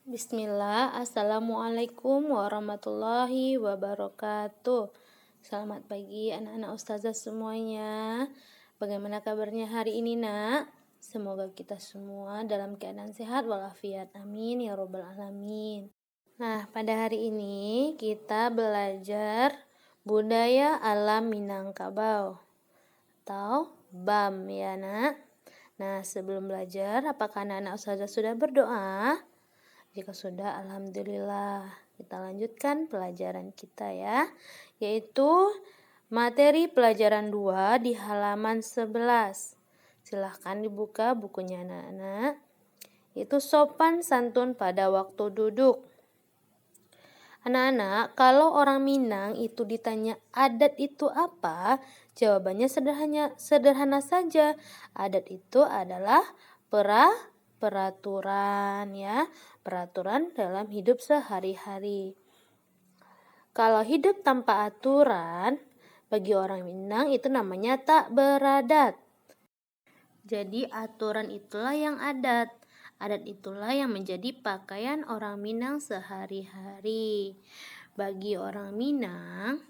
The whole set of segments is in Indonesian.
Bismillah, Assalamualaikum warahmatullahi wabarakatuh. Selamat pagi anak-anak ustazah semuanya. Bagaimana kabarnya hari ini nak? Semoga kita semua dalam keadaan sehat walafiat. Amin ya robbal alamin. Nah, pada hari ini kita belajar budaya alam Minangkabau atau BAM ya nak. Nah, sebelum belajar, apakah anak-anak ustazah sudah berdoa? Jika sudah, alhamdulillah. Kita lanjutkan pelajaran kita ya, yaitu materi pelajaran 2 di halaman 11. Silahkan dibuka bukunya anak-anak. Itu sopan santun pada waktu duduk. Anak-anak, kalau orang Minang itu ditanya adat itu apa, jawabannya sederhana saja. Adat itu adalah peraturan ya, peraturan dalam hidup sehari-hari. Kalau hidup tanpa aturan, bagi orang Minang itu namanya tak beradat. Jadi aturan itulah yang adat. Adat itulah yang menjadi pakaian orang Minang sehari-hari. Bagi orang Minang,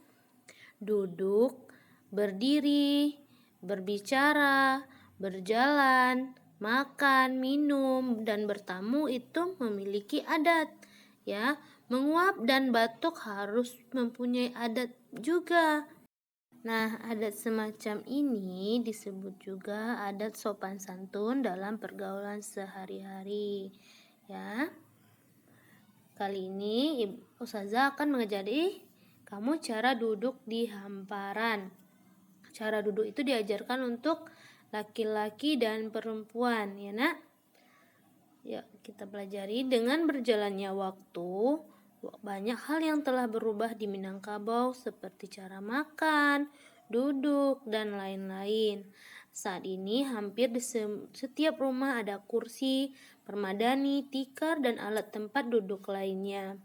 duduk, berdiri, berbicara, berjalan, makan, minum, dan bertamu itu memiliki adat. Ya, menguap dan batuk harus mempunyai adat juga. Nah, adat semacam ini disebut juga adat sopan santun dalam pergaulan sehari-hari. Ya. Kali ini Ustazah akan mengajari kamu cara duduk di hamparan. Cara duduk itu diajarkan untuk laki-laki dan perempuan, ya nak? Ya, kita pelajari. Dengan berjalannya waktu, banyak hal yang telah berubah di Minangkabau seperti cara makan, duduk, dan lain-lain. Saat ini hampir di setiap rumah ada kursi, permadani, tikar, dan alat tempat duduk lainnya.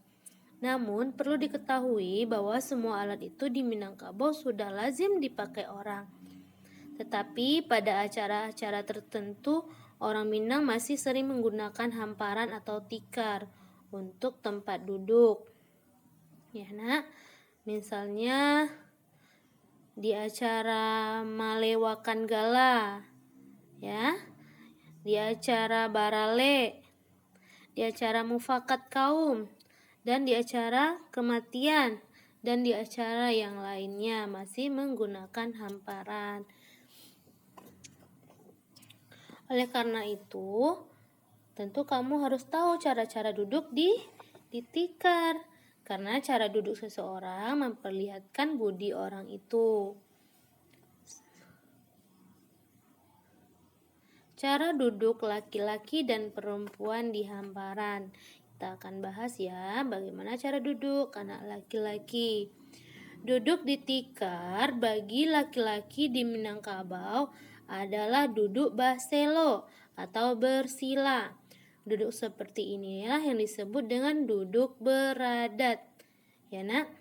Namun perlu diketahui bahwa semua alat itu di Minangkabau sudah lazim dipakai orang. Tetapi pada acara-acara tertentu, orang Minang masih sering menggunakan hamparan atau tikar untuk tempat duduk. Ya nak, misalnya di acara Malewakan Gala, ya, di acara Barale, di acara Mufakat Kaum, dan di acara kematian, dan di acara yang lainnya masih menggunakan hamparan. Oleh karena itu, tentu kamu harus tahu cara-cara duduk di tikar, karena cara duduk seseorang memperlihatkan budi orang itu. Cara duduk laki-laki dan perempuan di hamparan. Kita akan bahas ya bagaimana cara duduk anak laki-laki. Duduk di tikar bagi laki-laki di Minangkabau adalah duduk baselo atau bersila. Duduk seperti inilah yang disebut dengan duduk beradat. Ya nak,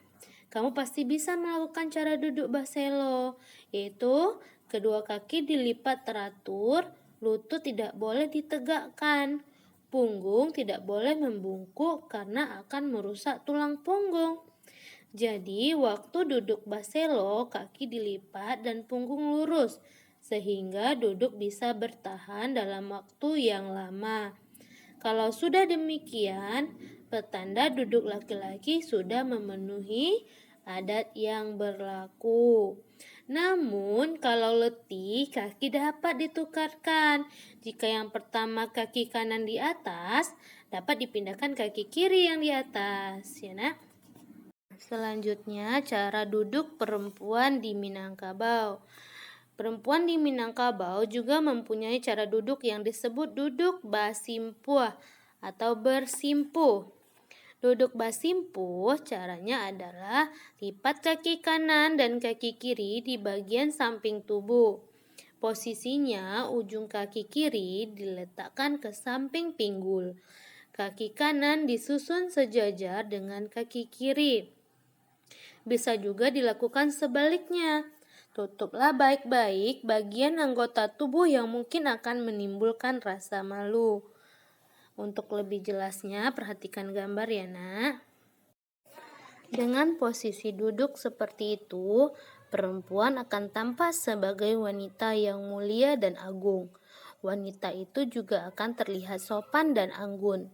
kamu pasti bisa melakukan cara duduk baselo, yaitu kedua kaki dilipat teratur, lutut tidak boleh ditegakkan, punggung tidak boleh membungkuk karena akan merusak tulang punggung. Jadi, waktu duduk baselo, kaki dilipat dan punggung lurus, sehingga duduk bisa bertahan dalam waktu yang lama. Kalau sudah demikian, petanda duduk laki-laki sudah memenuhi adat yang berlaku. Namun, kalau letih, kaki dapat ditukarkan. Jika yang pertama kaki kanan di atas, dapat dipindahkan kaki kiri yang di atas, ya nak? Selanjutnya, cara duduk perempuan di Minangkabau. Perempuan di Minangkabau juga mempunyai cara duduk yang disebut duduk basimpuh atau bersimpuh. Duduk basimpuh caranya adalah lipat kaki kanan dan kaki kiri di bagian samping tubuh. Posisinya ujung kaki kiri diletakkan ke samping pinggul. Kaki kanan disusun sejajar dengan kaki kiri. Bisa juga dilakukan sebaliknya. Tutuplah baik-baik bagian anggota tubuh yang mungkin akan menimbulkan rasa malu. Untuk lebih jelasnya, perhatikan gambar ya nak. Dengan posisi duduk seperti itu, perempuan akan tampak sebagai wanita yang mulia dan agung. Wanita itu juga akan terlihat sopan dan anggun.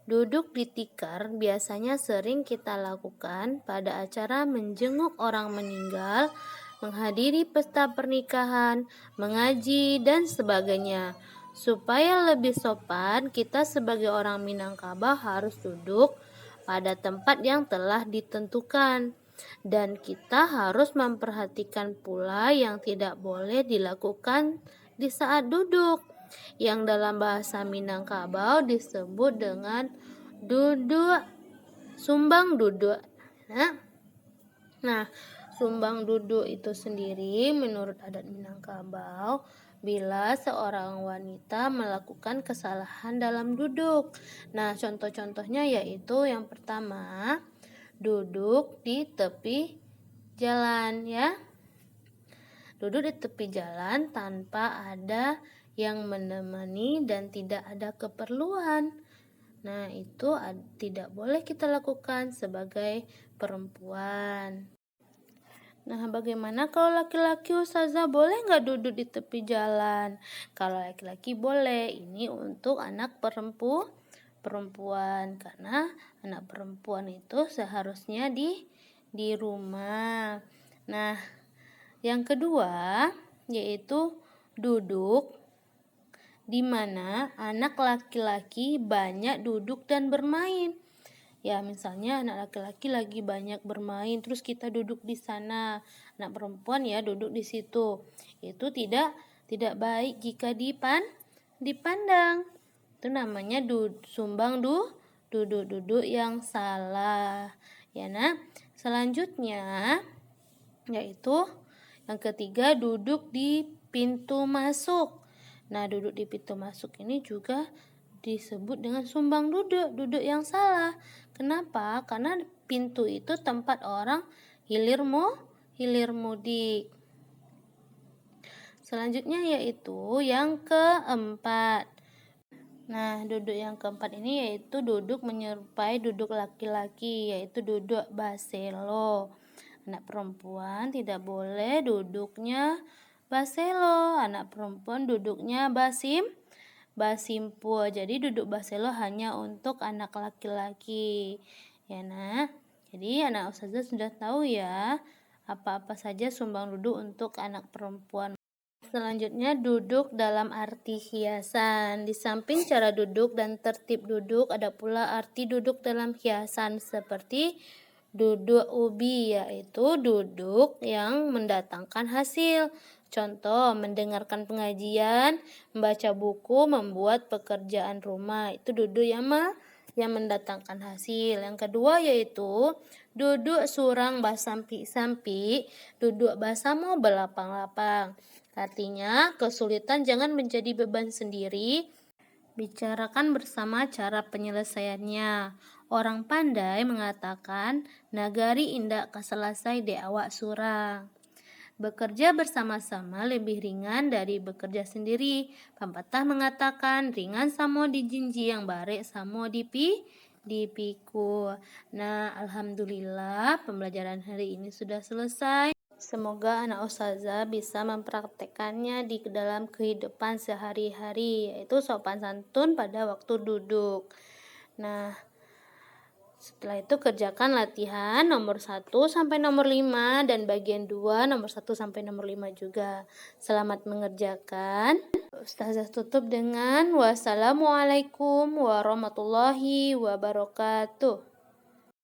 Duduk di tikar biasanya sering kita lakukan pada acara menjenguk orang meninggal, menghadiri pesta pernikahan, mengaji, dan sebagainya. Supaya lebih sopan, kita sebagai orang Minangkabau harus duduk pada tempat yang telah ditentukan. Dan kita harus memperhatikan pula yang tidak boleh dilakukan di saat duduk, yang dalam bahasa Minangkabau disebut dengan duduk, sumbang duduk. Nah, sumbang duduk itu sendiri menurut adat Minangkabau bila seorang wanita melakukan kesalahan dalam duduk. Nah, contoh-contohnya yaitu yang pertama, duduk di tepi jalan ya. Duduk di tepi jalan tanpa ada yang menemani dan tidak ada keperluan. Nah, itu tidak boleh kita lakukan sebagai perempuan. Nah, bagaimana kalau laki-laki, Ustazah? Boleh nggak duduk di tepi jalan? Kalau laki-laki boleh. Ini untuk anak perempuan, karena anak perempuan itu seharusnya di rumah. Nah, yang kedua yaitu duduk di mana anak laki-laki banyak duduk dan bermain. Ya, misalnya anak laki-laki lagi banyak bermain, terus kita duduk di sana. Anak perempuan ya duduk di situ. Itu tidak baik jika dipandang. Itu namanya duduk yang salah. Ya, nah. Selanjutnya yaitu yang ketiga, duduk di pintu masuk. Nah, duduk di pintu masuk ini juga disebut dengan sumbang duduk yang salah. Kenapa? Karena pintu itu tempat orang hilir mudik. Selanjutnya yaitu yang keempat. Nah, duduk yang keempat ini yaitu duduk menyerupai duduk laki-laki, yaitu duduk baselo. Anak perempuan tidak boleh duduknya baselo. Anak perempuan duduknya basimpul. Jadi duduk baselo hanya untuk anak laki-laki. Ya, nah. Jadi anak Ustazah sudah tahu ya apa-apa saja sumbang duduk untuk anak perempuan. Selanjutnya, duduk dalam arti hiasan. Di samping cara duduk dan tertib duduk, ada pula arti duduk dalam hiasan seperti duduk ubi, yaitu duduk yang mendatangkan hasil. Contoh, mendengarkan pengajian, membaca buku, membuat pekerjaan rumah. Itu duduk yang mendatangkan hasil. Yang kedua yaitu duduk surang basampi-sampi, duduk basamo belapang-lapang. Artinya, kesulitan jangan menjadi beban sendiri. Bicarakan bersama cara penyelesaiannya. Orang pandai mengatakan, nagari indak kaselesai de awak surang. Bekerja bersama-sama lebih ringan dari bekerja sendiri. Pepatah mengatakan, ringan samo dijinji yang barek samo dipikul. Nah, alhamdulillah pembelajaran hari ini sudah selesai. Semoga anak Ustazah bisa mempraktekannya di dalam kehidupan sehari-hari, yaitu sopan santun pada waktu duduk. Nah, setelah itu kerjakan latihan nomor 1 sampai nomor 5 dan bagian 2 nomor 1 sampai nomor 5 juga. Selamat mengerjakan. Ustazah tutup dengan wassalamualaikum warahmatullahi wabarakatuh.